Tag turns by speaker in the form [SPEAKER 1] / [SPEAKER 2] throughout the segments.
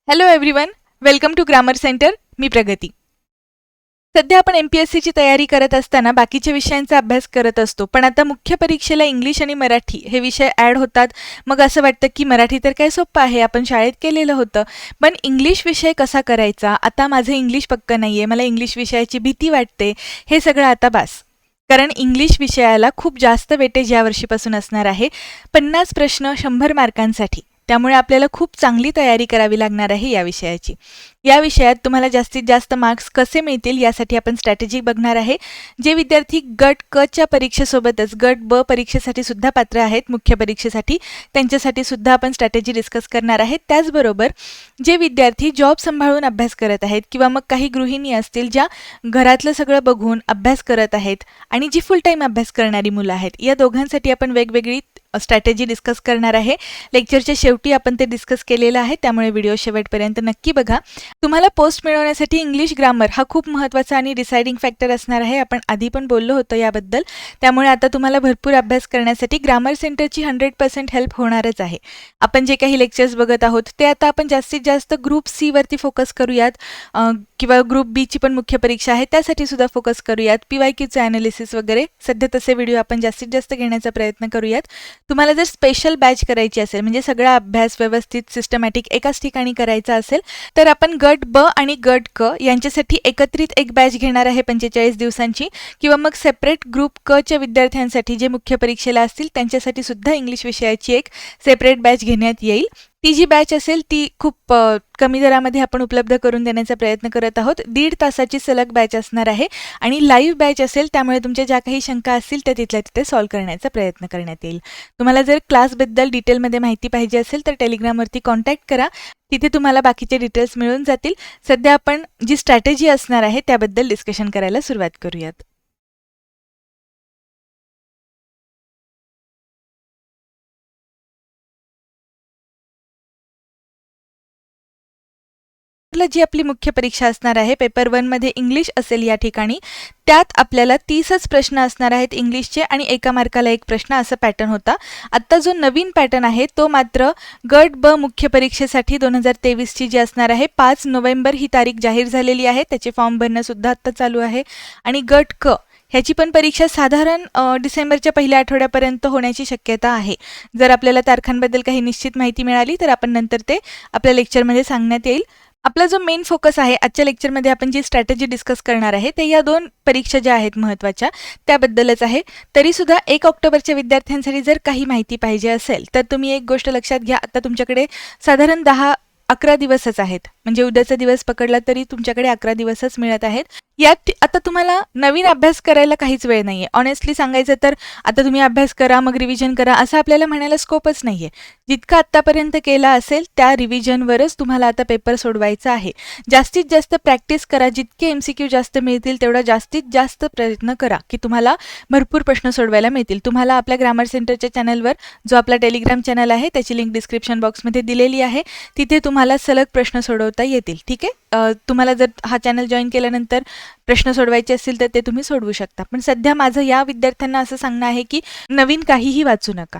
[SPEAKER 1] Hello everyone, welcome to grammar centre. मी प्रगती. सध्या आपण MPSCची तयारी करत असताना बाकीच्या विषयांचा अभ्यास करत असतो, पण आता मुख्य परीक्षेला इंग्लिश आणि मराठी हे विषय ॲड होतात. मग असं वाटतं की मराठी तर काय सोपं आहे, आपण शाळेत केलेलं होतं, पण इंग्लिश विषय कसा करायचा? आता माझं इंग्लिश पक्कं नाही आहे, मला इंग्लिश विषयाची भीती वाटते. हे सगळं आता बास. कारण इंग्लिश विषयाला खूप जास्त वेटेज यावर्षीपासून असणार आहे. 50 प्रश्न 100 मार्कांसाठी. त्यामुळे आपल्याला खूप चांगली तयारी करावी लागणार आहे या विषयाची. या विषयात तुम्हाला जास्तीत जास्त मार्क्स कसे मिळतील यासाठी आपण स्ट्रॅटेजी बघणार आहे. जे विद्यार्थी गट क च्या परीक्षेसोबतच गट ब परीक्षेसाठी सुद्धा पात्र आहेत, मुख्य परीक्षेसाठी, त्यांच्यासाठी सुद्धा आपण स्ट्रॅटेजी डिस्कस करणार आहे. त्याचबरोबर जे विद्यार्थी जॉब सांभाळून अभ्यास करत आहेत किंवा मग काही गृहिणी असतील ज्या घरातलं सगळं बघून अभ्यास करत आहेत आणि जी फुल टाईम अभ्यास करणारी मुलं आहेत, या दोघांसाठी आपण वेगवेगळी स्ट्रॅटेजी डिस्कस करणार आहे. लेक्चरच्या शेवटी आपण ते डिस्कस केलेलं आहे, त्यामुळे व्हिडिओ शेवटपर्यंत नक्की बघा. तुम्हाला पोस्ट मिळवण्यासाठी इंग्लिश ग्रामर हा खूप महत्त्वाचा आणि डिसाइडिंग फॅक्टर असणार आहे. आपण आधी पण बोललो होतो याबद्दल. त्यामुळे आता तुम्हाला भरपूर अभ्यास करण्यासाठी ग्रामर सेंटरची 100% हेल्प होणारच आहे. आपण जे काही लेक्चर्स बघत आहोत ते आता आपण जास्तीत जास्त ग्रुप सी वरती फोकस करूयात, किंवा ग्रुप बी ची पण मुख्य परीक्षा आहे त्यासाठी सुद्धा फोकस करूयात. PYQचे ॲनालिसिस वगैरे सध्या तसे व्हिडिओ आपण जास्तीत जास्त घेण्याचा प्रयत्न करूयात. तुम्हाला जर स्पेशल बॅच करायची असेल, म्हणजे सगळा अभ्यास व्यवस्थित सिस्टमॅटिक एकाच ठिकाणी करायचा असेल, तर आपण गट ब आणि गट क यांच्यासाठी एकत्रित एक बॅच घेणार आहे 45 दिवसांची, किंवा मग सेपरेट ग्रुप क च्या विद्यार्थ्यांसाठी जे मुख्य परीक्षेला असतील त्यांच्यासाठी सुद्धा इंग्लिश विषयाची एक सेपरेट बॅच घेण्यात येईल. ती जी बॅच असेल ती खूप कमी दरामध्ये आपण उपलब्ध करून देण्याचा प्रयत्न करत आहोत. 1.5 तासाची सलग बॅच असणार आहे आणि लाईव्ह बॅच असेल, त्यामुळे तुमच्या ज्या काही शंका असतील त्या तिथल्या तिथे सॉल्व्ह करण्याचा प्रयत्न करण्यात येईल. तुम्हाला जर क्लासबद्दल डिटेलमध्ये माहिती पाहिजे असेल तर टेलिग्रामवरती कॉन्टॅक्ट करा, तिथे तुम्हाला बाकीचे डिटेल्स मिळून जातील. सध्या आपण जी स्ट्रॅटेजी असणार आहे त्याबद्दल डिस्कशन करायला सुरुवात करूयात. जी आपली मुख्य परीक्षा असणार आहे, पेपर 1 मध्ये इंग्लिश असेल या ठिकाणी. त्यात आपल्याला 30च प्रश्न असणार आहेत इंग्लिशचे आणि एका मार्काला एक प्रश्न, असा पॅटर्न होता. आत्ता जो नवीन पॅटर्न आहे तो मात्र गट ब मुख्य परीक्षेसाठी 2023ची जी असणार आहे, 5 नोव्हेंबर ही तारीख जाहीर झालेली आहे. त्याचे फॉर्म भरणं सुद्धा आत्ता चालू आहे. आणि गट क ह्याची पण परीक्षा साधारण डिसेंबरच्या पहिल्या आठवड्यापर्यंत होण्याची शक्यता आहे. जर आपल्याला तारखांबद्दल काही निश्चित माहिती मिळाली तर आपण नंतर ते आपल्या लेक्चरमध्ये सांगण्यात येईल. आपला जो मेन फोकस आहे आजच्या लेक्चरमध्ये, आपण जी स्ट्रॅटेजी डिस्कस करणार आहे ते या 2 परीक्षा ज्या आहेत महत्त्वाच्या त्याबद्दलच आहे. तरीसुद्धा 1 ऑक्टोबरच्या विद्यार्थ्यांसाठी जर काही माहिती पाहिजे असेल तर तुम्ही एक गोष्ट लक्षात घ्या. आता तुमच्याकडे साधारण 10-11 दिवसच आहेत, म्हणजे उद्याचा दिवस पकडला तरी तुमच्याकडे 11 दिवसच मिळत आहेत. यात आता तुम्हाला नवीन अभ्यास करायला काहीच वेळ नाही आहे. ऑनेस्टली सांगायचं तर आता तुम्ही अभ्यास करा मग रिव्हिजन करा असं आपल्याला म्हणायला स्कोपच नाही आहे. जितकं आत्तापर्यंत केला असेल त्या रिव्हिजनवरच तुम्हाला आता पेपर सोडवायचा आहे. जास्तीत जास्त प्रॅक्टिस करा. जितके MCQ जास्त मिळतील तेवढा जास्तीत जास्त प्रयत्न करा की तुम्हाला भरपूर प्रश्न सोडवायला मिळतील. तुम्हाला आपल्या ग्रामर सेंटरच्या चॅनलवर जो आपला टेलिग्राम चॅनल आहे त्याची लिंक डिस्क्रिप्शन बॉक्समध्ये दिलेली आहे. तिथे तुम्हाला सलग प्रश्न सोडवता येतील. ठीक आहे, तुम्हाला जर हा चॅनल जॉईन केल्यानंतर प्रश्न सोडवायचे असतील तर ते तुम्ही सोडवू शकता. पण सध्या माझं या विद्यार्थ्यांना असं सांगणं आहे की नवीन काहीही वाचू नका.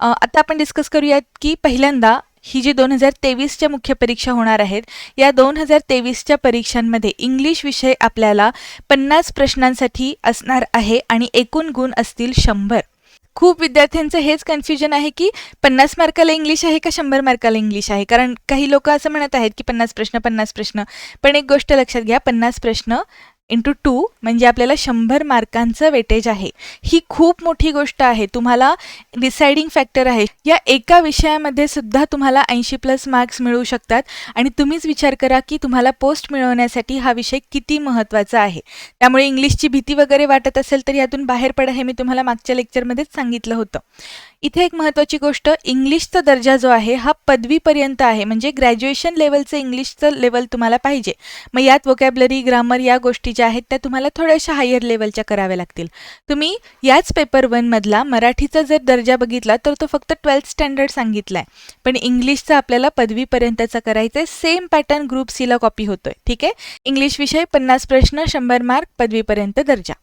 [SPEAKER 1] आता आपण डिस्कस करूयात की पहिल्यांदा ही जी 2023च्या मुख्य परीक्षा होणार आहेत, या 2023च्या परीक्षांमध्ये इंग्लिश विषय आपल्याला 50 प्रश्नांसाठी असणार आहे आणि एकूण गुण असतील 100. खूप विद्यार्थ्यांचं हेच कन्फ्युजन आहे की 50 मार्काला इंग्लिश आहे का 100 मार्काला इंग्लिश आहे. कारण काही लोक असं म्हणत आहेत की 50 प्रश्न 50 प्रश्न, पण एक गोष्ट लक्षात घ्या, 50 प्रश्न इंटू 2 म्हणजे आपल्याला 100 मार्कांचं वेटेज आहे. ही खूप मोठी गोष्ट आहे, तुम्हाला डिसाइडिंग फॅक्टर आहे. या एका विषयामध्ये सुद्धा तुम्हाला 80+ मार्क्स मिळू शकतात आणि तुम्हीच विचार करा की तुम्हाला पोस्ट मिळवण्यासाठी हा विषय किती महत्त्वाचा आहे. त्यामुळे इंग्लिशची भीती वगैरे वाटत असेल तर यातून बाहेर पडा, हे मी तुम्हाला मागच्या लेक्चरमध्येच सांगितलं होतं. इथे एक महत्त्वाची गोष्ट, इंग्लिशचा दर्जा जो आहे हा पदवीपर्यंत आहे, म्हणजे ग्रॅज्युएशन लेवलचं इंग्लिशचं लेवल तुम्हाला पाहिजे. मग यात वोकॅब्लरी, ग्रामर या गोष्टी ज्या आहेत त्या तुम्हाला थोड्याशा हायर लेवलच्या कराव्या लागतील. तुम्ही याच पेपर 1 मधला मराठीचा जर दर्जा बघितला तर तो फक्त 12th स्टँडर्ड सांगितला आहे, पण इंग्लिशचा आपल्याला पदवीपर्यंतचा करायचा आहे. सेम पॅटर्न ग्रुप सीला कॉपी होतोय. ठीक आहे, इंग्लिश विषय 50 प्रश्न 100 मार्क, पदवीपर्यंत दर्जा,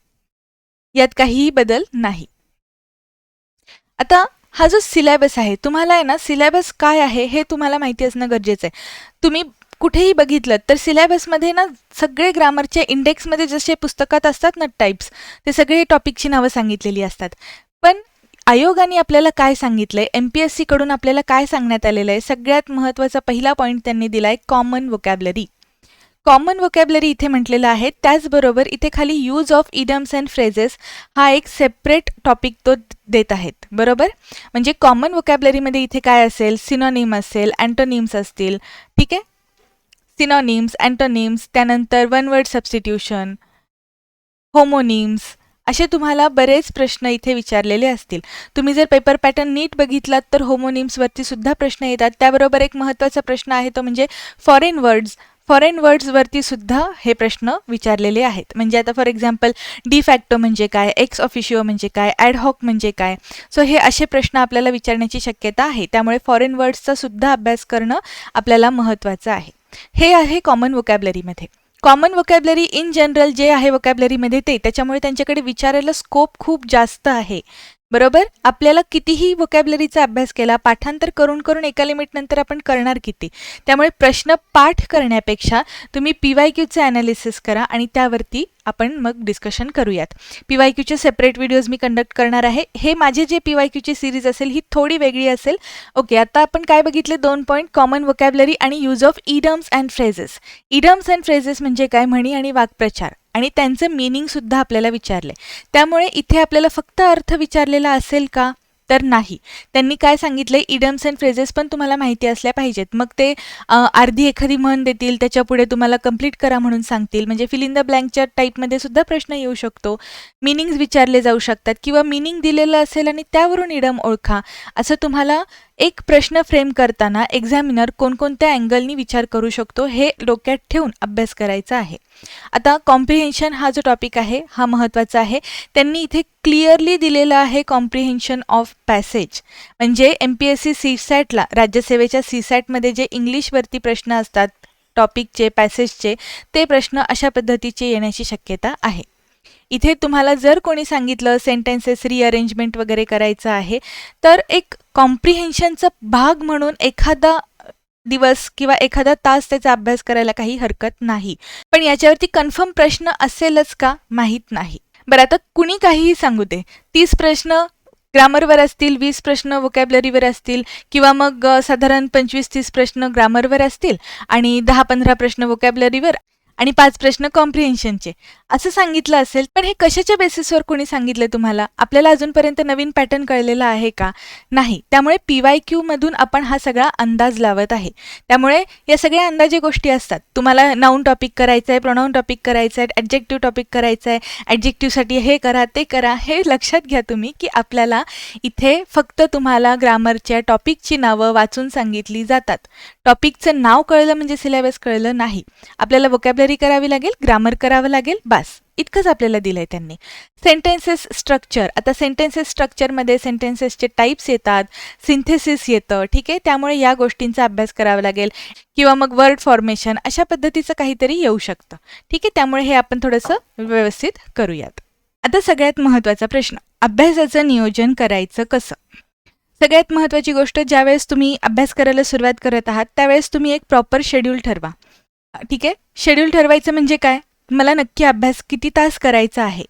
[SPEAKER 1] यात काहीही बदल नाही. आता हा जो सिलेबस आहे, तुम्हाला आहे ना, सिलेबस काय आहे हे तुम्हाला माहिती असणं गरजेचं आहे. तुम्ही कुठेही बघितलं तर सिलेबसमध्ये ना सगळे ग्रामरचे इंडेक्समध्ये जसे पुस्तकात असतात ना टाईप्स, ते सगळे टॉपिकची नावं सांगितलेली असतात. पण आयोगाने आपल्याला काय सांगितलंय, MPSC कडून आपल्याला काय सांगण्यात आलेलं आहे, सगळ्यात महत्त्वाचा पहिला पॉईंट त्यांनी दिला आहे कॉमन व्होकॅब्लरी. कॉमन व्होकॅब्लरी इथे म्हटलेलं आहे. त्याचबरोबर इथे खाली use of idioms and phrases हा एक सेपरेट टॉपिक तो देत आहेत, बरोबर. म्हणजे कॉमन व्होकॅब्लरीमध्ये इथे काय असेल, सिनोनिम असेल, अँटोनिम्स असतील, ठीक आहे. सिनोनिम्स, अँटोनिम्स, त्यानंतर वन वर्ड सबस्टिट्यूशन, होमोनिम्स, असे तुम्हाला बरेच प्रश्न इथे विचारलेले असतील. तुम्ही जर पेपर पॅटर्न नीट बघितलात तर होमोनिम्सवरती सुद्धा प्रश्न येतात. त्याबरोबर एक महत्त्वाचा प्रश्न आहे तो म्हणजे फॉरेन वर्ड्सवरती सुद्धा हे प्रश्न विचारलेले आहेत. म्हणजे आता फॉर एक्झाम्पल डी फॅक्टो म्हणजे काय, एक्स ऑफिशिओ म्हणजे काय, ॲडहॉक म्हणजे काय. सो हे असे प्रश्न आपल्याला विचारण्याची शक्यता आहे. त्यामुळे फॉरेन वर्ड्सचा सुद्धा अभ्यास करणं आपल्याला महत्त्वाचं आहे. हे आहे common व्होकॅब्लरीमध्ये. Common vocabulary in general जे आहे व्होकॅब्लरीमध्ये त्याच्यामुळे त्यांच्याकडे विचारायला स्कोप खूप जास्त आहे, बरोबर. आपल्याला कितीही व्होकॅब्लरीचा अभ्यास केला, पाठांतर करून करून एका लिमिटनंतर आपण करणार किती. त्यामुळे प्रश्न पाठ करण्यापेक्षा तुम्ही PYQचे ॲनालिसिस करा आणि त्यावरती आपण मग डिस्कशन करूयात. PYQचे सेपरेट व्हिडिओज मी कंडक्ट करणार आहे. हे माझे जे PYQची सिरीज असेल ही थोडी वेगळी असेल. ओके, आता आपण काय बघितले, 2 पॉईंट, कॉमन व्होकॅब्लरी आणि use of idioms and phrases. Idioms and phrases म्हणजे काय, म्हणी आणि वाक्प्रचार, आणि त्यांचं मीनिंग सुद्धा आपल्याला विचारले. त्यामुळे इथे आपल्याला फक्त अर्थ विचारलेला असेल का, तर नाही. त्यांनी काय सांगितलंय, इडम्स अँड फ्रेजेस पण तुम्हाला माहिती असल्या पाहिजेत. मग ते अर्धी एखादी म्हण देतील, त्याच्या पुढे तुम्हाला कंप्लीट करा म्हणून सांगतील. म्हणजे फिल इन द ब्लँकच्या टाईपमध्ये सुद्धा प्रश्न येऊ शकतो. मिनिंग्स विचारले जाऊ शकतात किंवा मिनिंग दिलेलं असेल आणि त्यावरून इडम ओळखा, असं तुम्हाला एक प्रश्न फ्रेम करताना एक्झामिनर कोणकोणत्या अँगलनी विचार करू शकतो हे डोक्यात ठेवून अभ्यास करायचा आहे. आता कॉम्प्रिहेन्शन हा जो टॉपिक आहे हा महत्त्वाचा आहे. त्यांनी इथे क्लिअरली दिलेलं आहे कॉम्प्रिहेन्शन ऑफ पॅसेज. म्हणजे MPSC CSATला, राज्यसेवेच्या CSATमध्ये जे इंग्लिशवरती प्रश्न असतात टॉपिकचे, पॅसेजचे, ते प्रश्न अशा पद्धतीचे येण्याची शक्यता आहे. इथे तुम्हाला जर कोणी सांगितलं सेंटेन्सेस रिअरेंजमेंट वगैरे करायचं आहे, तर एक कॉम्प्रिहेन्शनचा भाग म्हणून एखादा दिवस किंवा एखादा तास त्याचा अभ्यास करायला काही हरकत नाही. पण याच्यावरती कन्फर्म प्रश्न असेलच का, माहीत नाही. बरं, आता कुणी काहीही सांगू दे, 30 प्रश्न ग्रामरवर असतील, 20 प्रश्न व्होकॅब्लरीवर असतील, किंवा मग साधारण 25-30 प्रश्न ग्रामरवर असतील आणि 10-15 प्रश्न व्होकॅब्लरीवर आणि 5 प्रश्न कॉम्प्रिहेन्शनचे, असं सांगितलं असेल. पण हे कशाच्या बेसिसवर कोणी सांगितलं तुम्हाला? आपल्याला अजूनपर्यंत नवीन पॅटर्न कळलेला आहे का? नाही. त्यामुळे PYQ मधून आपण हा सगळा अंदाज लावत आहे. त्यामुळे या सगळ्या अंदाजे गोष्टी असतात. तुम्हाला नाऊन टॉपिक करायचं आहे, प्रोनाऊन टॉपिक करायचं आहे, ॲडजेक्टिव्ह टॉपिक करायचं आहे, ॲडजेक्टिव्हसाठी हे करा ते करा. हे लक्षात घ्या तुम्ही की आपल्याला इथे फक्त तुम्हाला ग्रामरच्या टॉपिकची नावं वाचून सांगितली जातात. टॉपिकचं नाव कळलं म्हणजे सिलेबस कळलं नाही. आपल्याला व्होकॅब्लरी करावी लागेल, ग्रामर करावं लागेल, बस इतकंच आपल्याला दिलंय त्यांनी. सेंटेन्सेस स्ट्रक्चर, आता सेंटेन्सेस स्ट्रक्चरमध्ये सेंटेन्सेसचे टाईप्स येतात, सिंथेसिस येतं, ठीक आहे. त्यामुळे या गोष्टींचा अभ्यास करावा लागेल, किंवा मग वर्ड फॉर्मेशन अशा पद्धतीचं काहीतरी येऊ शकतं, ठीक आहे. त्यामुळे हे आपण थोडंसं व्यवस्थित करूयात. आता सगळ्यात महत्त्वाचा प्रश्न, अभ्यासाचं नियोजन करायचं कसं? सगळ्यात महत्त्वाची गोष्ट, ज्यावेळेस तुम्ही अभ्यास करायला सुरुवात करत आहात त्यावेळेस तुम्ही एक प्रॉपर शेड्यूल ठरवा, ठीक आहे. शेड्यूल ठरवायचं म्हणजे काय, मला नक्की अभ्यास किती तास करायचा आहे,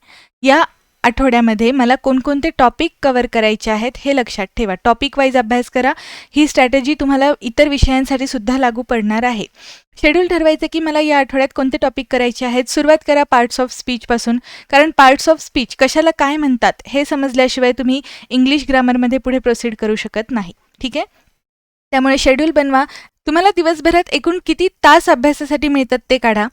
[SPEAKER 1] या आठवड्यामध्ये मला कोणकोणते टॉपिक कव्हर करायचे आहेत हे लक्षात ठेवा. टॉपिक वाईज अभ्यास करा. ही स्ट्रॅटेजी तुम्हाला इतर विषयांसाठी सुद्धा लागू पडणार आहे. शेड्यूल ठरवायचं की मला या आठवड्यात कोणते टॉपिक करायचे आहेत. सुरुवात करा पार्ट्स ऑफ स्पीचपासून, कारण पार्ट्स ऑफ स्पीच कशाला काय म्हणतात हे समजल्याशिवाय तुम्ही इंग्लिश ग्रामरमध्ये पुढे प्रोसीड करू शकत नाही, ठीक आहे. त्यामुळे शेड्यूल बनवा. तुम्हाला दिवसभरात एकूण किती तास अभ्यासासाठी मिळतात ते काढा.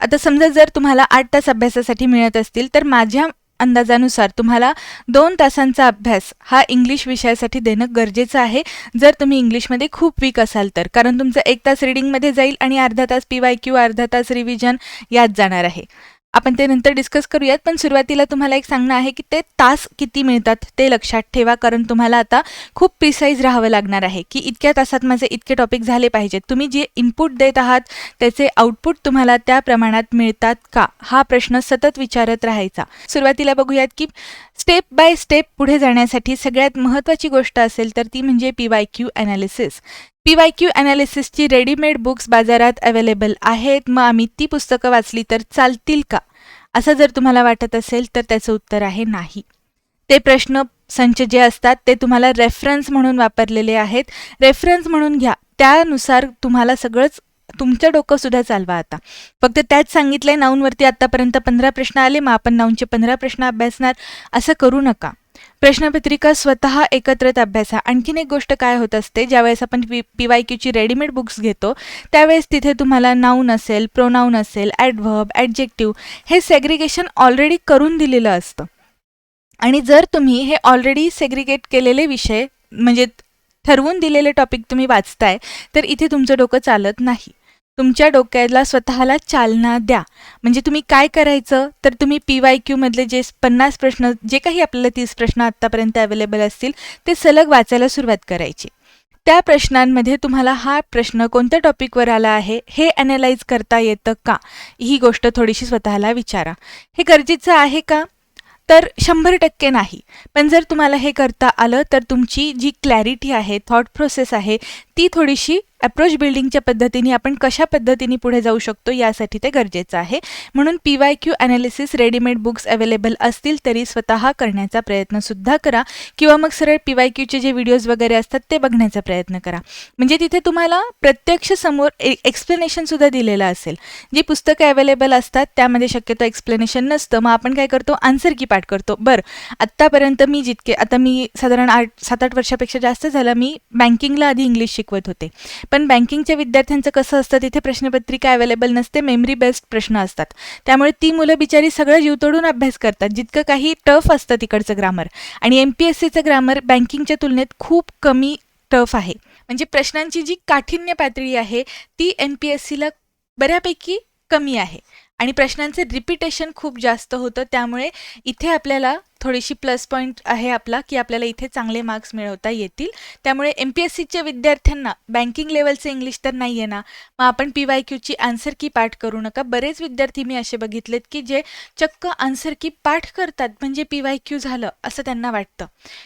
[SPEAKER 1] आता समजा जर तुम्हाला 8 तास अभ्यासासाठी मिळत असतील तर माझ्या अंदाजानुसार तुम्हाला 2 तासांचा अभ्यास हा इंग्लिश विषयासाठी देणं गरजेचं आहे, जर तुम्ही इंग्लिशमध्ये खूप वीक असाल तर. कारण तुमचं 1 तास रिडिंगमध्ये जाईल आणि अर्धा तास PYQ, अर्धा तास रिव्हिजन यात जाणार आहे. आपण ते नंतर डिस्कस करूयात. पण सुरुवातीला तुम्हाला एक सांगणं आहे की ते तास किती मिळतात ते लक्षात ठेवा, कारण तुम्हाला आता खूप प्रिसाईज राहावं लागणार आहे की इतक्या तासात माझे इतके टॉपिक झाले पाहिजेत. तुम्ही जे इनपुट देत आहात त्याचे आउटपुट तुम्हाला त्या प्रमाणात मिळतात का, हा प्रश्न सतत विचारत राहायचा. सुरुवातीला बघूयात की स्टेप बाय स्टेप पुढे जाण्यासाठी सगळ्यात महत्त्वाची गोष्ट असेल तर ती म्हणजे PYQ ॲनालिसिस. PYQ ॲनालिसिसची रेडीमेड बुक्स बाजारात अवेलेबल आहेत, मग आम्ही ती पुस्तकं वाचली तर चालतील का? असं जर तुम्हाला वाटत असेल तर त्याचं उत्तर आहे नाही. ते प्रश्न संच जे असतात ते तुम्हाला रेफरन्स म्हणून वापरलेले आहेत. रेफरन्स म्हणून घ्या, त्यानुसार तुम्हाला सगळंच तुमचं डोकं सुद्धा चालवा. आता फक्त त्याच सांगितलंय नाऊनवरती आत्तापर्यंत 15 प्रश्न आले, मग आपण नाऊनचे 15 प्रश्न अभ्यासणार, असं करू नका. प्रश्नपत्रिका स्वतः एकत्रित अभ्यासा. आणखीन एक गोष्ट काय होत असते, ज्यावेळेस आपण PYQची रेडीमेड बुक्स घेतो त्यावेळेस तिथे तुम्हाला नाऊन असेल, प्रोनाऊन असेल, ॲडव्हर्ब, ॲडजेक्टिव्ह हे सेग्रिगेशन ऑलरेडी करून दिलेलं असतं. आणि जर तुम्ही हे ऑलरेडी सेग्रिगेट केलेले विषय म्हणजे ठरवून दिलेले टॉपिक तुम्ही वाचताय तर इथे तुमचं डोकं चालत नाही. तुमच्या डोक्याला स्वतःला चालना द्या. म्हणजे तुम्ही काय करायचं तर तुम्ही PYQ मधले जे 50 प्रश्न, जे काही आपल्याला 30 प्रश्न आत्तापर्यंत अवेलेबल असतील ते सलग वाचायला सुरुवात करायची. त्या प्रश्नांमध्ये तुम्हाला हा प्रश्न कोणत्या टॉपिकवर आला आहे हे ॲनालाइज करता येतं का, ही गोष्ट थोडीशी स्वतःला विचारा. हे गरजेचं आहे का? तर 100% नाही. पण जर तुम्हाला हे करता आलं तर तुमची जी क्लॅरिटी आहे, थॉट प्रोसेस आहे, ती थोडीशी अप्रोच बिल्डिंगच्या पद्धतीने आपण कशा पद्धतीने पुढे जाऊ शकतो यासाठी ते गरजेचं आहे. म्हणून PYQ analysis readymade books available असतील तरी स्वतः करण्याचा प्रयत्नसुद्धा करा, किंवा मग सरळ PYQचे जे व्हिडिओज वगैरे असतात ते बघण्याचा प्रयत्न करा. म्हणजे तिथे तुम्हाला प्रत्यक्ष समोर एक्सप्लेनेशनसुद्धा दिलेलं असेल. जी पुस्तकं अवेलेबल असतात त्यामध्ये शक्यतो एक्सप्लेनेशन नसतं, मग आपण काय करतो, आन्सर की पाठ करतो. बरं, आत्तापर्यंत मी आता मी साधारण 7-8 वर्षापेक्षा जास्त झालं मी बँकिंगला आधी इंग्लिश शिकवत होते. पण बँकिंगच्या विद्यार्थ्यांचं कसं असतं, तिथे प्रश्नपत्रिका अवेलेबल नसते, मेमरी बेस्ड प्रश्न असतात. त्यामुळे ती मुलं बिचारी सगळं जीव तोडून अभ्यास करतात. जितकं काही टफ असतं तिकडचं ग्रामर, आणि MPSCचं ग्रामर बँकिंगच्या तुलनेत खूप कमी टफ आहे. म्हणजे प्रश्नांची जी काठिण्य पातळी आहे ती MPSCला बऱ्यापैकी कमी आहे, आणि प्रश्नांचे रिपिटेशन खूप जास्त होतं. त्यामुळे इथे आपल्याला थोडीशी प्लस पॉईंट आहे आपला, की आपल्याला इथे चांगले मार्क्स मिळवता येतील. त्यामुळे MPSCच्या विद्यार्थ्यांना बँकिंग लेवलचं इंग्लिश तर नाही आहे ना, मग आपण PYQची आन्सर की पाठ करू नका. बरेच विद्यार्थी मी असे बघितलेत की जे चक्क आन्सर की पाठ करतात म्हणजे PYQ झालं असं त्यांना वाटतं.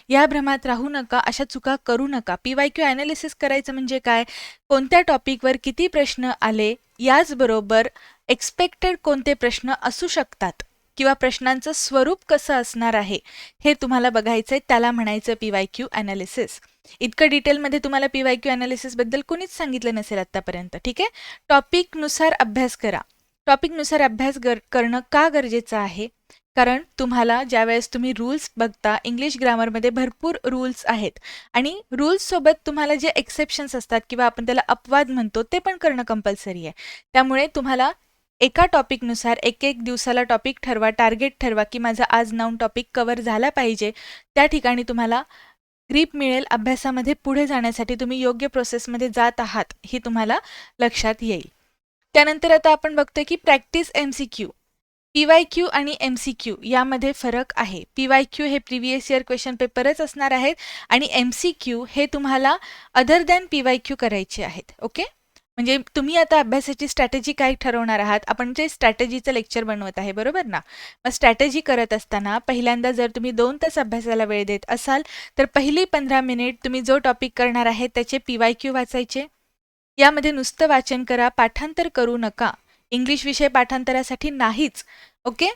[SPEAKER 1] या भ्रमात राहू नका, अशा चुका करू नका. PYQ ॲनालिसिस करायचं म्हणजे काय, कोणत्या टॉपिकवर किती प्रश्न आले, याचबरोबर एक्सपेक्टेड कोणते प्रश्न असू शकतात किंवा प्रश्नांचं स्वरूप कसं असणार आहे हे तुम्हाला बघायचं आहे, त्याला म्हणायचं PYQ ॲनालिसिस. इतकं डिटेलमध्ये तुम्हाला PYQ ॲनालिसिसबद्दल कोणीच सांगितलं नसेल आत्तापर्यंत. ठीक आहे, टॉपिकनुसार अभ्यास करा. टॉपिकनुसार अभ्यास करणं का गरजेचं आहे, कारण तुम्हाला ज्यावेळेस तुम्ही रूल्स बघता, इंग्लिश ग्रामरमध्ये भरपूर रूल्स आहेत, आणि रूल्ससोबत तुम्हाला जे एक्सेप्शन्स असतात किंवा आपण त्याला अपवाद म्हणतो ते पण करणं कंपल्सरी आहे. त्यामुळे तुम्हाला एका टॉपिकनुसार एक दिवसाला टॉपिक ठरवा, टार्गेट ठरवा की माझा आज नाऊन टॉपिक कव्हर झाला पाहिजे. त्या ठिकाणी तुम्हाला ग्रीप मिळेल, अभ्यासामध्ये पुढे जाण्यासाठी तुम्ही योग्य प्रोसेसमध्ये जात आहात हे तुम्हाला लक्षात येईल. त्यानंतर आता आपण बघतोय की प्रॅक्टिस MCQ. PYQ आणि MCQ यामध्ये फरक आहे. PYQ हे प्रिव्हियस इयर क्वेश्चन पेपरच असणार आहेत, आणि MCQ हे तुम्हाला अदर दॅन PYQ करायचे आहेत. ओके, म्हणजे तुम्ही आता अभ्यासाची स्ट्रॅटेजी काय ठरवणार आहात. आपण जे स्ट्रॅटेजीचं लेक्चर बनवत आहे बरोबर ना, मग स्ट्रॅटेजी करत असताना पहिल्यांदा जर तुम्ही 2 तास अभ्यासाला वेळ देत असाल तर पहिली 15 मिनिट तुम्ही जो टॉपिक करणार आहे त्याचे PYQ वाचायचे. यामध्ये नुसतं वाचन करा, पाठांतर करू नका. इंग्लिश विषय पाठांतरासाठी नाहीच. ओके,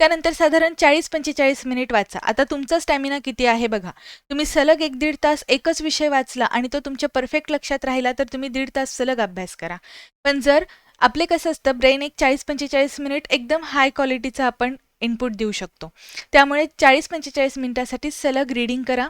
[SPEAKER 1] त्यानंतर साधारण 40-45 मिनिट वाचा. आता तुमचा स्टॅमिना किती आहे बघा. तुम्ही सलग 1-1.5 तास एकच विषय वाचला आणि तो तुमच्या परफेक्ट लक्षात राहिला तर तुम्ही 1.5 तास सलग अभ्यास करा. पण जर आपले कसं असतं, ब्रेन एक 40-45 मिनिट एकदम हाय क्वालिटीचा आपण इनपुट देऊ शकतो. त्यामुळे 40-45 मिनिटासाठी सलग रीडिंग करा,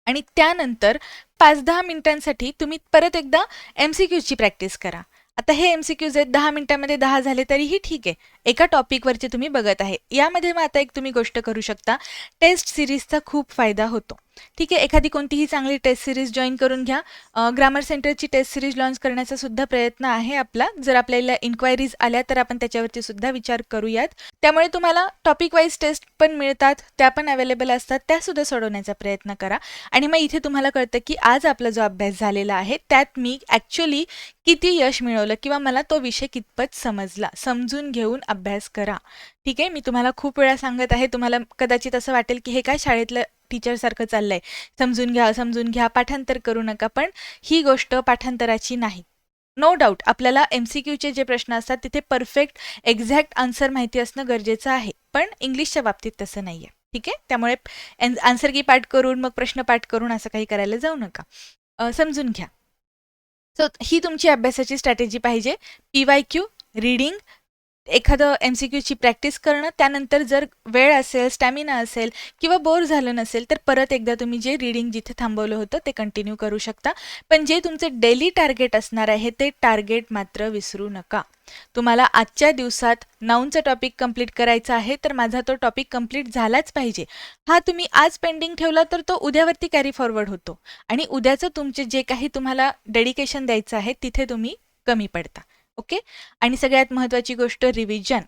[SPEAKER 1] आणि त्यानंतर 5-10 मिनिटांसाठी तुम्ही परत एकदा MCQची प्रॅक्टिस करा. आता हे MCQज आहेत, 10 मिनिटांमध्ये 10 झाले तरीही ठीक आहे. एका टॉपिकवरचे तुम्ही बघत आहे. यामध्ये मग आता एक तुम्ही गोष्ट करू शकता, टेस्ट सिरीजचा खूप फायदा होतो. ठीक आहे, एखादी कोणतीही चांगली टेस्ट सिरीज जॉईन करून घ्या. ग्रामर सेंटरची टेस्ट सिरीज लॉन्च करण्याचा सुद्धा प्रयत्न आहे आपला. जर आपल्याला इन्क्वायरीज आल्या तर आपण त्याच्यावरती सुद्धा विचार करूयात. त्यामुळे तुम्हाला टॉपिक वाईज टेस्ट पण मिळतात, त्या पण अवेलेबल असतात, त्या सुद्धा सोडवण्याचा प्रयत्न करा. आणि मग इथे तुम्हाला कळतं की आज आपला जो अभ्यास झालेला आहे त्यात मी ॲक्च्युली किती यश मिळवलं किंवा मला तो विषय कितपत समजला. समजून घेऊन अभ्यास करा. ठीक आहे, मी तुम्हाला खूप वेळा सांगत आहे, तुम्हाला कदाचित असं वाटेल की हे काय शाळेतलं टीचरसारखं चाललंय, समजून घ्या, पाठांतर करू नका, पण ही गोष्ट पाठांतराची नाही. नो डाऊट आपल्याला MCQचे जे प्रश्न असतात तिथे परफेक्ट एक्झॅक्ट आन्सर माहिती असणं गरजेचं आहे, पण इंग्लिशच्या बाबतीत तसं नाहीये. ठीक आहे, त्यामुळे आन्सर की पाठ करून मग प्रश्न पाठ करून असं काही करायला जाऊ नका. समजून घ्या. सो ही तुमची अभ्यासाची स्ट्रॅटेजी पाहिजे. PYQ, रीडिंग, एखादं MCQची प्रॅक्टिस करणं, त्यानंतर जर वेळ असेल, स्टॅमिना असेल किंवा बोर झालं नसेल तर परत एकदा तुम्ही जे रीडिंग जिथे थांबवलं होतं ते कंटिन्यू करू शकता. पण जे तुमचे डेली टार्गेट असणार आहे ते टार्गेट मात्र विसरू नका. तुम्हाला आजच्या दिवसात नाऊनचा टॉपिक कंप्लीट करायचा आहे तर माझा तो टॉपिक कंप्लीट झालाच पाहिजे. हा तुम्ही आज पेंडिंग ठेवला तर तो उद्यावरती कॅरी फॉरवर्ड होतो आणि उद्याचं तुमचे जे काही तुम्हाला डेडिकेशन द्यायचं आहे तिथे तुम्ही कमी पडता. ओके. आणि सगळ्यात महत्त्वाची गोष्ट रिव्हिजन.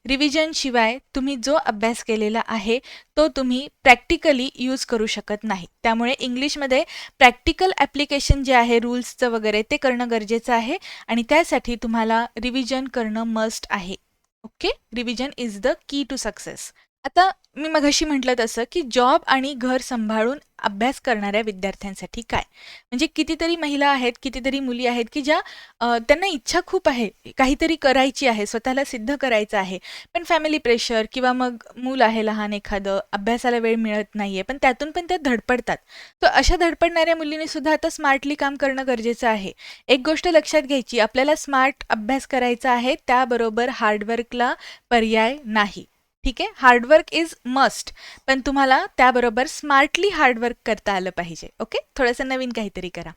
[SPEAKER 1] रिव्हिजन शिवाय तुम्ही जो अभ्यास केलेला आहे तो तुम्ही प्रॅक्टिकली यूज करू शकत नाही. त्यामुळे इंग्लिशमध्ये प्रॅक्टिकल ॲप्लिकेशन जे आहे रूल्सचं वगैरे ते करणं गरजेचं आहे आणि त्यासाठी तुम्हाला रिव्हिजन करणं मस्ट आहे. Okay. Revision is the key to success. आता मी मघाशी म्हटलं तसं की जॉब आणि घर सांभाळून अभ्यास करणाऱ्या विद्यार्थ्यांसाठी काय, म्हणजे कितीतरी महिला आहेत, कितीतरी मुली आहेत की ज्या त्यांना इच्छा खूप आहे, काहीतरी करायची आहे, स्वतःला सिद्ध करायचं आहे, पण फॅमिली प्रेशर किंवा मग मूल आहे लहान एखादं, अभ्यासाला वेळ मिळत नाहीये, पण त्यातून पण त्या धडपडतात. तर अशा धडपडणाऱ्या मुलींनी सुद्धा आता स्मार्टली काम करणं गरजेचं आहे. एक गोष्ट लक्षात घ्यायची, आपल्याला स्मार्ट अभ्यास करायचा आहे, त्याबरोबर हार्डवर्कला पर्याय नाही. ठीक आहे, हार्डवर्क इज मस्ट, पण तुम्हाला त्याबरोबर स्मार्टली हार्डवर्क करता आलं पाहिजे. ओके, थोडंसं नवीन काहीतरी करा.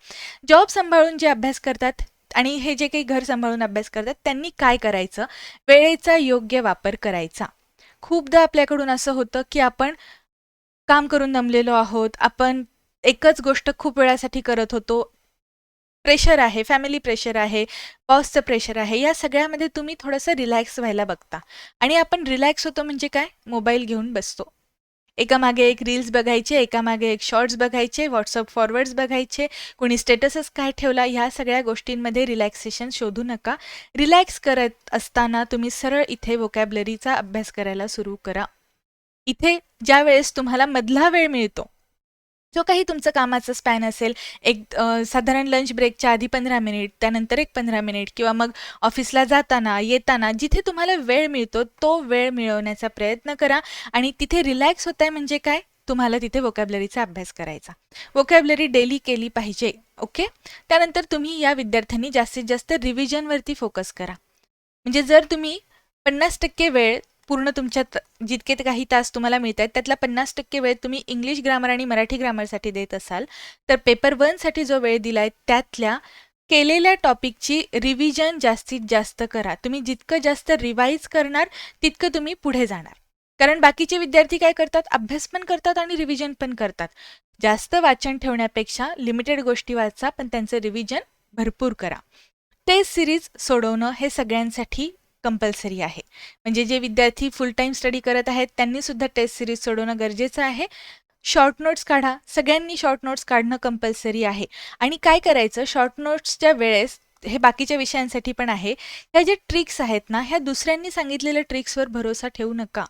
[SPEAKER 1] जॉब सांभाळून जे अभ्यास करतात आणि हे जे काही घर सांभाळून अभ्यास करतात त्यांनी काय करायचं, वेळेचा योग्य वापर करायचा. खूपदा आपल्याकडून असं होतं की आपण काम करून दमलेलो आहोत, आपण एकच गोष्ट खूप वेळासाठी करत होतो, प्रेशर आहे, फॅमिली प्रेशर आहे, बॉसचं प्रेशर आहे, या सगळ्यामध्ये तुम्ही थोडंसं रिलॅक्स व्हायला बघता आणि आपण रिलॅक्स होतो म्हणजे काय, मोबाईल घेऊन बसतो. एकामागे एक रील्स बघायचे, एकामागे एक शॉर्ट्स बघायचे, व्हॉट्सअप फॉरवर्ड्स बघायचे, कोणी स्टेटसच काय ठेवला, ह्या सगळ्या गोष्टींमध्ये रिलॅक्सेशन शोधू नका. रिलॅक्स करत असताना तुम्ही सरळ इथे व्होकॅबलरीचा अभ्यास करायला सुरू करा. इथे ज्या वेळेस तुम्हाला मधला वेळ मिळतो, जो काही तुमचं कामाचं स्पॅन असेल, एक साधारण लंच ब्रेकच्या आधी 15 मिनिट, त्यानंतर एक 15 मिनिट किंवा मग ऑफिसला जाताना येताना जिथे तुम्हाला वेळ मिळतो तो वेळ मिळवण्याचा प्रयत्न करा. आणि तिथे रिलॅक्स होत आहे म्हणजे काय, तुम्हाला तिथे व्होकॅबलरीचा अभ्यास करायचा. व्होकॅबलरी डेली केली पाहिजे. ओके. त्यानंतर तुम्ही या विद्यार्थ्यांनी जास्तीत जास्त रिव्हिजनवरती फोकस करा. म्हणजे जर तुम्ही 50% वेळ पूर्ण तुमच्यात जितके काही तास तुम्हाला मिळत आहेत त्यातला 50% वेळ तुम्ही इंग्लिश ग्रामर आणि मराठी ग्रामरसाठी देत असाल तर पेपर 1साठी जो वेळ दिलाय त्यातल्या केलेल्या टॉपिकची रिव्हिजन जास्तीत जास्त करा. तुम्ही जितकं जास्त रिवाईज करणार तितकं तुम्ही पुढे जाणार. कारण बाकीचे विद्यार्थी काय करतात, अभ्यास पण करतात आणि रिव्हिजन पण करतात. जास्त वाचन ठेवण्यापेक्षा लिमिटेड गोष्टी वाचा, पण त्यांचं रिव्हिजन भरपूर करा. टेस्ट सिरीज सोडवणं हे सगळ्यांसाठी कंपल्सरी आहे. म्हणजे जे विद्यार्थी फुल टाईम स्टडी करत आहेत त्यांनी सुद्धा टेस्ट सिरीज सोडवणं गरजेचं आहे. शॉर्ट नोट्स काढा, सगळ्यांनी शॉर्ट नोट्स काढणं कंपल्सरी आहे. आणि काय करायचं, शॉर्ट नोट्सच्या वेळेस, हे बाकीच्या विषयांसाठी पण आहे, ह्या ज्या ट्रिक्स आहेत ना, ह्या दुसऱ्यांनी सांगितलेल्या ट्रिक्सवर भरोसा ठेवू नका.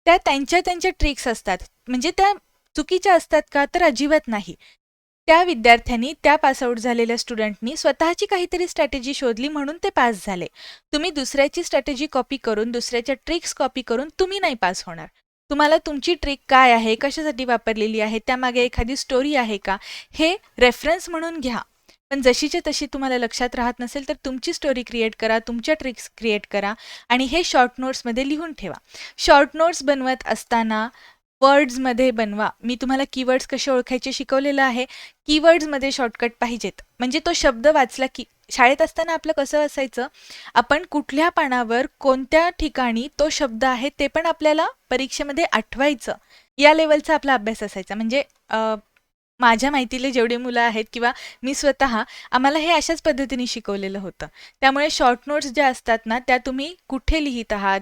[SPEAKER 1] त्या त्यांच्या ट्रिक्स असतात, म्हणजे त्या चुकीच्या असतात का, तर अजिबात नाही. त्या विद्यार्थ्यांनी, त्या पासआउट झालेल्या स्टुडंटनी स्वतःची काहीतरी स्ट्रॅटेजी शोधली म्हणून ते पास झाले. तुम्ही दुसऱ्याची स्ट्रॅटेजी कॉपी करून, दुसऱ्याच्या ट्रिक्स कॉपी करून तुम्ही नाही पास होणार. तुम्हाला तुमची ट्रिक काय आहे, कशासाठी वापरलेली आहे, त्यामागे एखादी स्टोरी आहे का, हे रेफरन्स म्हणून घ्या. पण जशीच्या तशी तुम्हाला लक्षात राहत नसेल तर तुमची स्टोरी क्रिएट करा, तुमच्या ट्रिक्स क्रिएट करा आणि हे शॉर्ट नोट्समध्ये लिहून ठेवा. शॉर्ट नोट्स बनवत असताना वर्ड्समध्ये बनवा. मी तुम्हाला कीवर्ड्स कसे ओळखायचे शिकवलेलं आहे. कीवर्ड्समध्ये शॉर्टकट पाहिजेत. म्हणजे तो शब्द वाचला की, शाळेत असताना आपलं कसं असायचं, आपण कुठल्या पानावर कोणत्या ठिकाणी तो शब्द आहे ते पण आपल्याला परीक्षेमध्ये आठवायचं, या लेवलचा आपला अभ्यास असायचा. म्हणजे माझ्या माहितीले जेवढे मुलं आहेत किंवा मी स्वतः, आम्हाला हे अशाच पद्धतीने शिकवलेलं होतं. त्यामुळे शॉर्ट नोट्स ज्या असतात ना, त्या तुम्ही कुठे लिहित आहात,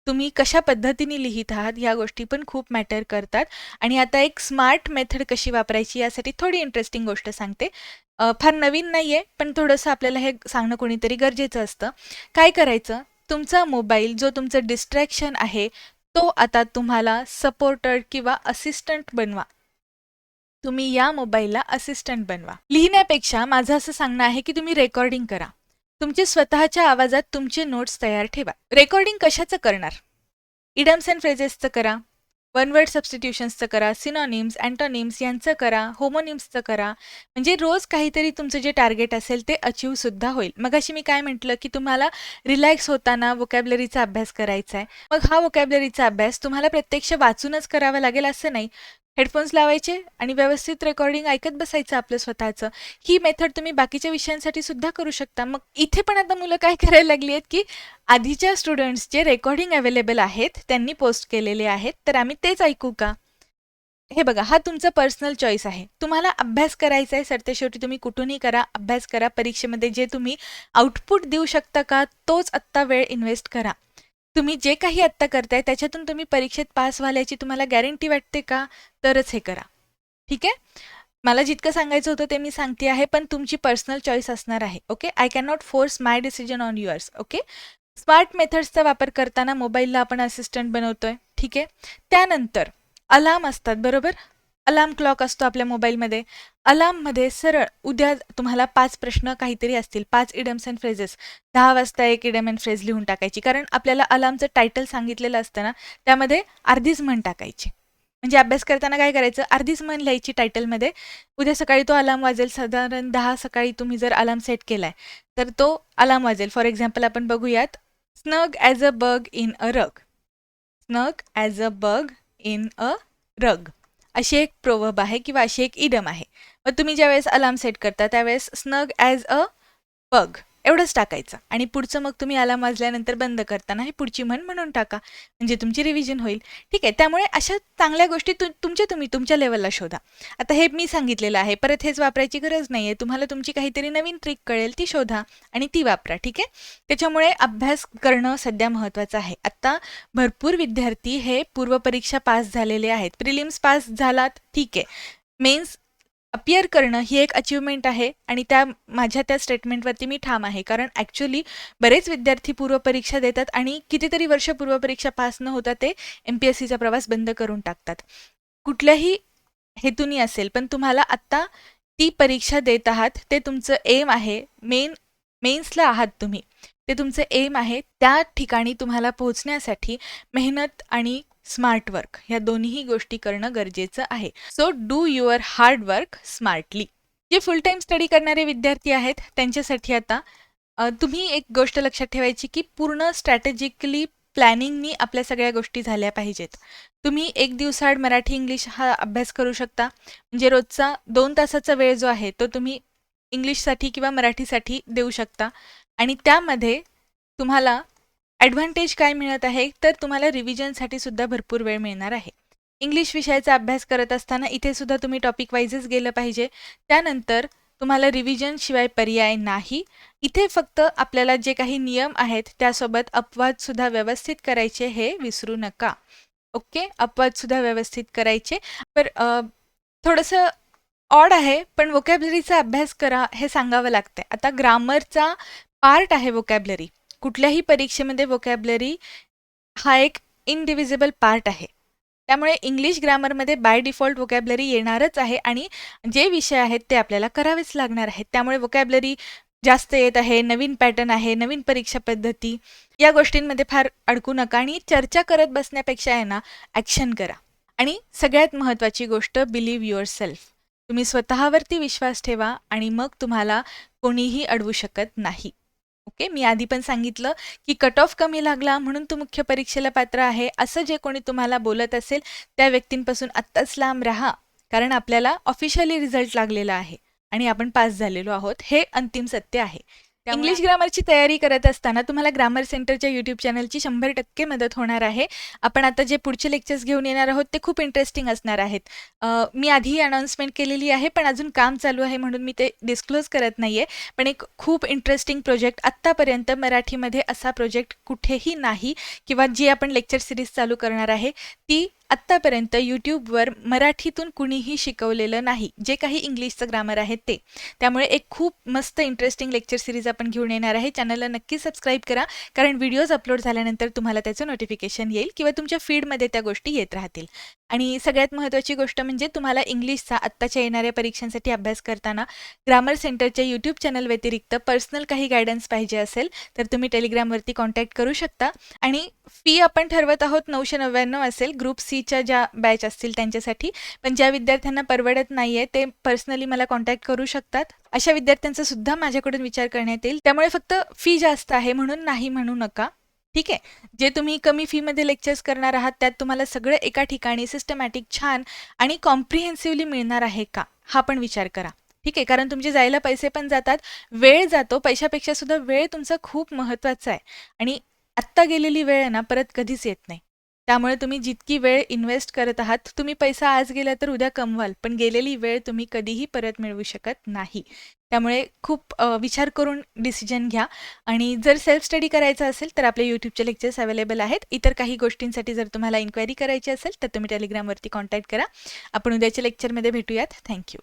[SPEAKER 1] तुम्ही कशा पद्धतीने लिहित आहात, ह्या गोष्टी पण खूप मॅटर करतात. आणि आता एक स्मार्ट मेथड कशी वापरायची यासाठी थोडी इंटरेस्टिंग गोष्ट सांगते. फार नवीन नाही आहे, पण थोडंसं आपल्याला हे सांगणं कोणीतरी गरजेचं असतं. काय करायचं, तुमचा मोबाईल जो तुमचं डिस्ट्रॅक्शन आहे तो आता तुम्हाला सपोर्टर किंवा असिस्टंट बनवा. तुम्ही या मोबाईलला असिस्टंट बनवा. लिहिण्यापेक्षा माझं असं सांगणं आहे की तुम्ही रेकॉर्डिंग करा. तुमचे स्वतःच्या आवाजात तुमचे नोट्स तयार ठेवा. रेकॉर्डिंग कशाचं करणार? इडम्स अँड फ्रेजेसचं करा, वन वर्ड सबस्टिट्यूशन्सचं करा, सिनॉनिम्स, अँटोनिम्स यांचं करा, होमोनिम्सचं करा. म्हणजे रोज काहीतरी तुमचं जे टार्गेट असेल ते अचीवसुद्धा होईल. मगाशी मी काय म्हटलं की तुम्हाला रिलॅक्स होताना वोकॅब्लरीचा अभ्यास करायचा आहे. मग हा वोकॅब्लरीचा अभ्यास तुम्हाला प्रत्यक्ष वाचूनच करावा लागेल असं नाही. हेडफोन्स लावायचे आणि व्यवस्थित रेकॉर्डिंग ऐकत बसायचं आपलं स्वतःचं. ही मेथड तुम्ही बाकीच्या विषयांसाठी सुद्धा करू शकता. मग इथे पण आता मुलं काय करायला लागली आहेत की आधीच्या स्टुडंट्सचे रेकॉर्डिंग अवेलेबल आहेत, त्यांनी पोस्ट केलेले आहेत, तर आम्ही तेच ऐकू का? हे बघा, हा तुमचा पर्सनल चॉईस आहे. तुम्हाला अभ्यास करायचा आहे, सरतेशेवटी तुम्ही कुठूनही करा, अभ्यास करा. परीक्षेमध्ये जे तुम्ही आउटपुट देऊ शकता का, तोच आत्ता वेळ इन्व्हेस्ट करा. तुम्ही जे काही आत्ता करताय त्याच्यातून तुम्ही परीक्षेत पास व्हायची तुम्हाला गॅरंटी वाटते का? तरच हे करा. ठीक आहे? मला जितकं सांगायचं होतं ते मी सांगते आहे, पण तुमची पर्सनल चॉईस असणार आहे. Okay? I can not force my decision on yours. Okay? Smart मेथड्सचा वापर करताना मोबाईलला आपण असिस्टंट बनवतोय. ठीक आहे? त्यानंतर अलार्म असतात, बरोबर? अलार्म क्लॉक असतो आपल्या मोबाईलमध्ये. अलार्ममध्ये सरळ उद्या तुम्हाला 5 प्रश्न काहीतरी असतील, 5 इडम्स अँड फ्रेजेस. 10 वाजता एक इडम अँड फ्रेज लिहून टाकायची, कारण आपल्याला अलार्मचं टायटल सांगितलेलं असतं ना, त्यामध्ये अर्धीच म्हण टाकायची. म्हणजे अभ्यास करताना काय करायचं, अर्धीच म्हण लिहायची टायटलमध्ये. उद्या सकाळी तो अलार्म वाजेल, साधारण 10 सकाळी तुम्ही जर अलार्म सेट केलाय तर तो अलार्म वाजेल. फॉर एक्झाम्पल आपण बघूयात, snug as a bug in a rug. Snug as a bug in a rug अशी एक प्रोवर्ब आहे किंवा अशी एक इडम आहे. मग तुम्ही ज्यावेळेस अलार्म सेट करता त्यावेळेस स्नग ॲज अ बग एवढंच टाकायचं आणि पुढचं मग तुम्ही अलार्म वाजल्यानंतर बंद करताना हे पुढची म्हण म्हणून टाका, म्हणजे तुमची रिव्हिजन होईल. ठीक आहे? त्यामुळे अशा चांगल्या गोष्टी तुम्ही तुमच्या लेवलला शोधा. आता हे मी सांगितलेलं आहे, परत हेच वापरायची गरज नाही आहे. तुम्हाला तुमची काहीतरी नवीन ट्रिक कळेल ती शोधा आणि ती वापरा. ठीक आहे? त्याच्यामुळे अभ्यास करणं सध्या महत्त्वाचं आहे. आत्ता भरपूर विद्यार्थी हे पूर्वपरीक्षा पास झालेले आहेत. प्रिलिम्स पास झालात, ठीक आहे. मेन्स अपियर करणं ही एक अचीवमेंट आहे आणि माझ्या त्या स्टेटमेंटवरती मी ठाम आहे. कारण ॲक्च्युली बरेच विद्यार्थी पूर्वपरीक्षा देतात आणि कितीतरी वर्ष पूर्वपरीक्षा पास न होता ते MPSCचा प्रवास बंद करून टाकतात. कुठल्याही हेतूनी असेल, पण तुम्हाला आत्ता ती परीक्षा देत आहात, ते तुमचं एम आहे. मेन्सला आहात तुम्ही, ते तुमचं एम आहे. त्या ठिकाणी तुम्हाला पोहोचण्यासाठी मेहनत आणि स्मार्ट वर्क ह्या दोन्ही गोष्टी करणं गरजेचं आहे. So do your hard work smartly. जे फुल टाईम स्टडी करणारे विद्यार्थी आहेत त्यांच्यासाठी आता तुम्ही एक गोष्ट लक्षात ठेवायची की पूर्ण स्ट्रॅटेजिकली प्लॅनिंगनी आपल्या सगळ्या गोष्टी झाल्या पाहिजेत. तुम्ही एक दिवसाआड मराठी इंग्लिश हा अभ्यास करू शकता. म्हणजे रोजचा 2 तासाचा वेळ जो आहे तो तुम्ही इंग्लिशसाठी किंवा मराठीसाठी देऊ शकता आणि त्यामध्ये तुम्हाला ॲडव्हान्टेज काय मिळत आहे, तर तुम्हाला रिव्हिजनसाठी सुद्धा भरपूर वेळ मिळणार आहे. इंग्लिश विषयाचा अभ्यास करत असताना इथे सुद्धा तुम्ही टॉपिक वाईजच गेलं पाहिजे. त्यानंतर तुम्हाला रिव्हिजन शिवाय पर्याय नाही. इथे फक्त आपल्याला जे काही नियम आहेत त्यासोबत अपवादसुद्धा व्यवस्थित करायचे, हे विसरू नका. ओके? अपवादसुद्धा व्यवस्थित करायचे. तर थोडंसं ऑड आहे, पण वोकॅब्लरीचा अभ्यास करा हे सांगावं लागतंय. आता ग्रामरचा पार्ट आहे वोकॅब्लरी. कुठल्याही परीक्षेमध्ये वोकॅब्लरी हा एक इनडिव्हिजिबल पार्ट आहे. त्यामुळे इंग्लिश ग्रामरमध्ये बाय डिफॉल्ट वोकॅब्लरी येणारच आहे आणि जे विषय आहेत ते आपल्याला करावेच लागणार आहेत. त्यामुळे वोकॅब्लरी जास्त येत आहे, नवीन पॅटर्न आहे, नवीन परीक्षा पद्धती, या गोष्टींमध्ये फार अडकू नका आणि चर्चा करत बसण्यापेक्षा आहे ना, ॲक्शन करा. आणि सगळ्यात महत्त्वाची गोष्ट, बिलीव्ह युअर सेल्फ. तुम्ही स्वतःवरती विश्वास ठेवा आणि मग तुम्हाला कोणीही अडवू शकत नाही. ओके? मी आधी पण सांगितलं की कट ऑफ कमी लागला म्हणून तू मुख्य परीक्षेला पात्र आहे, असं जे कोणी तुम्हाला बोलत असेल त्या व्यक्तींपासून आत्ताच लांब राहा. कारण आपल्याला ऑफिशियली रिझल्ट लागलेला आहे आणि आपण पास झालेलो आहोत, हे अंतिम सत्य आहे. इंग्लिश ग्रामरची तयारी करत असताना तुम्हाला ग्रामर सेंटरच्या यूट्यूब चॅनलची 100% मदत होणार आहे. आपण आता जे पुढचे लेक्चर्स घेऊन येणार आहोत ते खूप इंटरेस्टिंग असणार आहेत. मी आधी अनाउन्समेंट केलेली आहे, पण अजून काम चालू आहे म्हणून मी ते डिस्क्लोज करत नाही आहे. पण एक खूप इंटरेस्टिंग प्रोजेक्ट, आत्तापर्यंत मराठीमध्ये असा प्रोजेक्ट कुठेही नाही किंवा जी आपण लेक्चर सिरीज चालू करणार आहे ती आत्तापर्यंत यूट्यूबवर मराठीतून कुणीही शिकवलेलं नाही, जे काही इंग्लिशचं ग्रामर आहे ते. त्यामुळे एक खूप मस्त इंटरेस्टिंग लेक्चर सिरीज आपण घेऊन येणार आहे. चॅनलला नक्की सबस्क्राईब करा, कारण व्हिडिओज अपलोड झाल्यानंतर तुम्हाला त्याचं नोटिफिकेशन येईल किंवा तुमच्या फीडमध्ये त्या गोष्टी येत राहतील. आणि सगळ्यात महत्त्वाची गोष्ट म्हणजे तुम्हाला इंग्लिशचा आत्ताच्या येणाऱ्या परीक्षांसाठी अभ्यास करताना ग्रामर सेंटरच्या यूट्यूब चॅनल व्यतिरिक्त पर्सनल काही गायडन्स पाहिजे असेल तर तुम्ही टेलिग्रामवरती कॉन्टॅक्ट करू शकता. आणि फी आपण ठरवत आहोत 999 असेल ग्रुप सीच्या ज्या बॅच असतील त्यांच्यासाठी. पण ज्या विद्यार्थ्यांना परवडत नाहीये ते पर्सनली मला कॉन्टॅक्ट करू शकतात. अशा विद्यार्थ्यांचा सुद्धा माझ्याकडून विचार करण्यात येईल. त्यामुळे फक्त फी जास्त आहे म्हणून नाही म्हणू नका. ठीक आहे. जे तुम्ही कमी फीमध्ये लेक्चर्स करणार आहात त्यात तुम्हाला सगळं एका ठिकाणी सिस्टमॅटिक छान आणि कॉम्प्रिहेन्सिव्हली मिळणार आहे का, हा पण विचार करा. ठीक आहे, कारण तुमचे जायला पैसे पण जातात, वेळ जातो. पैशापेक्षा सुद्धा वेळ तुमचा खूप महत्त्वाचा आहे. आणि आत्ता गेलेली वेळ आहे ना परत कधीच येत नाही. त्यामुळे तुम्ही जितकी वेळ इन्व्हेस्ट करत आहात, तुम्ही पैसा आज गेला तर उद्या कमवाल, पण गेलेली वेळ तुम्ही कधीही परत मिळवू शकत नाही. त्यामुळे खूप विचार करून डिसिजन घ्या. आणि जर सेल्फ स्टडी करायचा असेल तर आपले यूट्यूबचे लेक्चर्स अवेलेबल आहेत. इतर काही गोष्टींसाठी जर तुम्हाला इन्क्वायरी करायची असेल तर तुम्ही टेलिग्रामवरती कॉन्टॅक्ट करा. आपण उद्याच्या लेक्चरमध्ये भेटूयात. थँक्यू.